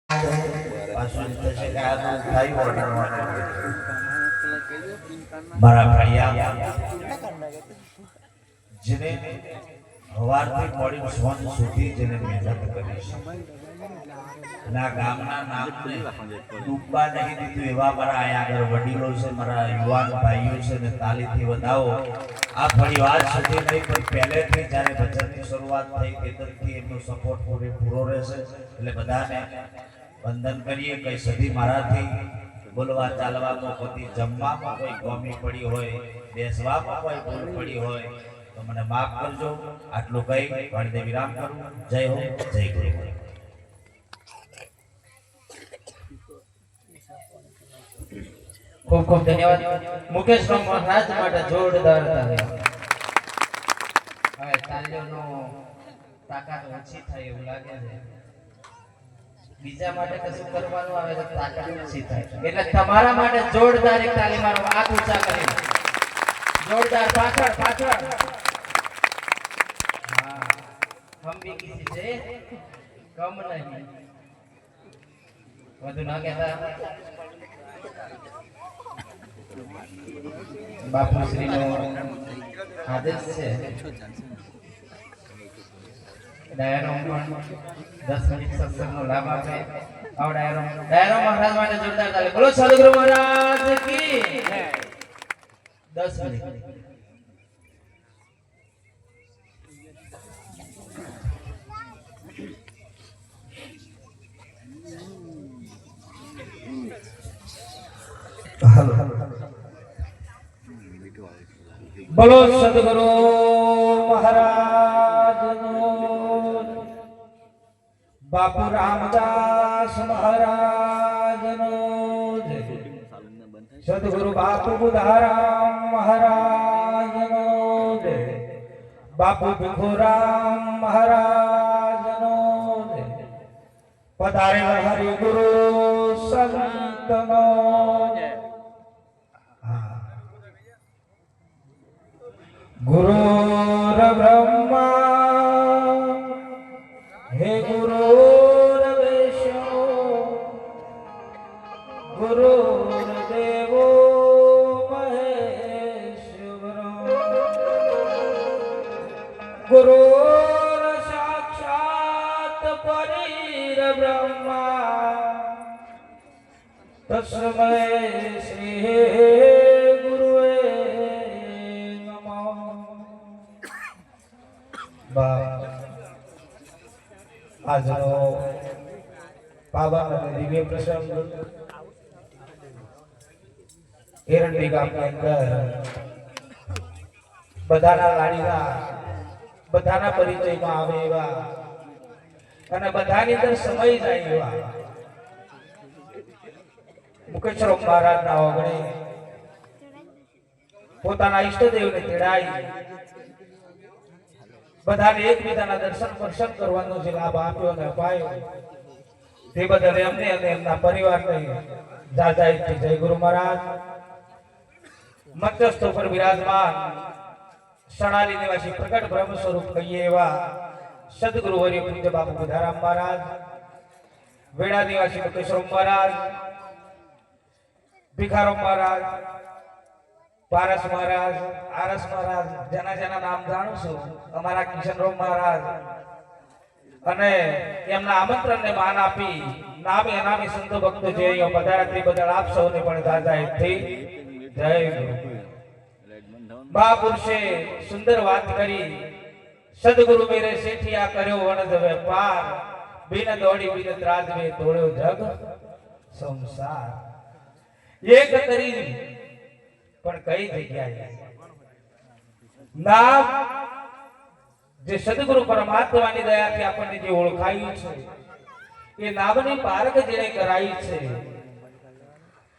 મારા ભાઈયા જેને હવારથી મોડી સોન સુધી જેને મહેનત કરી છે ના ગામના નામને ડૂબવા નહીં દીધું એવા મારા અહીંયા આગળ વડીલો છે, મારા યુવાન ભાઈઓ છે ને તાલીથી વધાવો. આ ફરી વાત સુધી નહીં પણ પહેલેથી જ્યારે ભજનની શરૂઆત થઈ તેતરથી એમનો સપોર્ટ પૂરેપૂરો રહેશે. એટલે બધાને વંદન કરીએ. કઈ સદી મારાથી બોલવા ચાલવામાં કોઈ જમવામાં કોઈ ગમી પડી હોય, બેસવામાં કોઈ ભૂલ પડી હોય તો મને માફ કરજો. આટલું કહી વાણીને વિરામ કરું. જય હો, જય ગુરુ. ખૂબ ખૂબ ધન્યવાદ મુકેશ મહારાજ માટે જોરદાર તાળી. હવે તાળીઓનો તાકાત ઓછી થાય એવું લાગે છે. બીજા માટે કશું કરવાનું આવે તો તાકાત ઓછી થાય. એટલે તમારા માટે જોરદાર એક તાળી મારો. હાથ ઊંચા કરી જોરદાર. પાછળ પાછળ. હા, હમ ભી કિસી से कम नहीं. વધુ ના કહેતા. બાપુશ્રી નો આદેશ છે. ડાયરો પણ 10 મિનિટ સત્સંગનો લાભ આપે. આવો ડાયરો મહારાજ માટે જોરદાર તાળી. બોલો સદગુરુ મહારાજ કી 10 મિનિટ. બોલો સદગુરુ મહારાજ નો, બાપુ રામદાસ મહારાજ નો, સદગુરુ બાપુ બુધારામ મહારાજ નો, બાપુ ભીખુરામ મહારાજ નો, પધારે હરિ ગુરુ સંત નો. गुरुर ब्रह्मा हे गुरुर विष्णु गुरुर देवो महेश्वर गुरुर साक्षात् परिब्रह्मा तस्मै श्री આજનો પાવન અને દિવ્ય પ્રસંગ એરંડી ગામની અંદર બધાના લાડીના બધાના પરિચયમાં આવે એવા અને બધાની અંદર સમય જાય એવા મુકેશ મહારાજના ઓગણે પોતાના ઈષ્ટદેવને તેડાઈ બધાને એકબીજાના દર્શન પરશન કરવાનો જે લાભ આપ્યો અને અપાયો તે બદલ એમને અને એમના પરિવારને જાજાઈથી જય ગુરુ મહારાજ. મધ્યસ્થ ઉપર વિરાજમાન સણાલી નિવાસી પ્રગટ બ્રહ્મ સ્વરૂપ કહીએ એવા સદગુરુ હરિ પૂજ્ય બાપુ બુધારામ મહારાજ, વેડા નિવાસી મુકેશ મહારાજ, ભીખારામ મહારાજ, પારસ મહારાજ, આરસ મહારાજ, જેના જેના નામ જાણું છું, અમારા કિશનરામ મહારાજ અને એમના આમંત્રણને માન આપી નામે અનામી સંતો ભક્તો જે અહીંયા પધાર્યા તે બદલ આપ સૌને પણ જાજાઈથી જય ગુરુ. મહાપુરુષે સુંદર વાત કરી. સદગુરુ મેરે શેઠિયા કર્યો વણજ વેપાર, બિન દોડી બિન ત્રાજવે તોડ્યો જગ સંસાર. એક કરી પણ કઈ જગ્યાએ નામ જે સદગુરુ પરમાત્માની દયાથી આપણને જે ઓળખાયું છે એ નામની પારખ જેને કરાઈ છે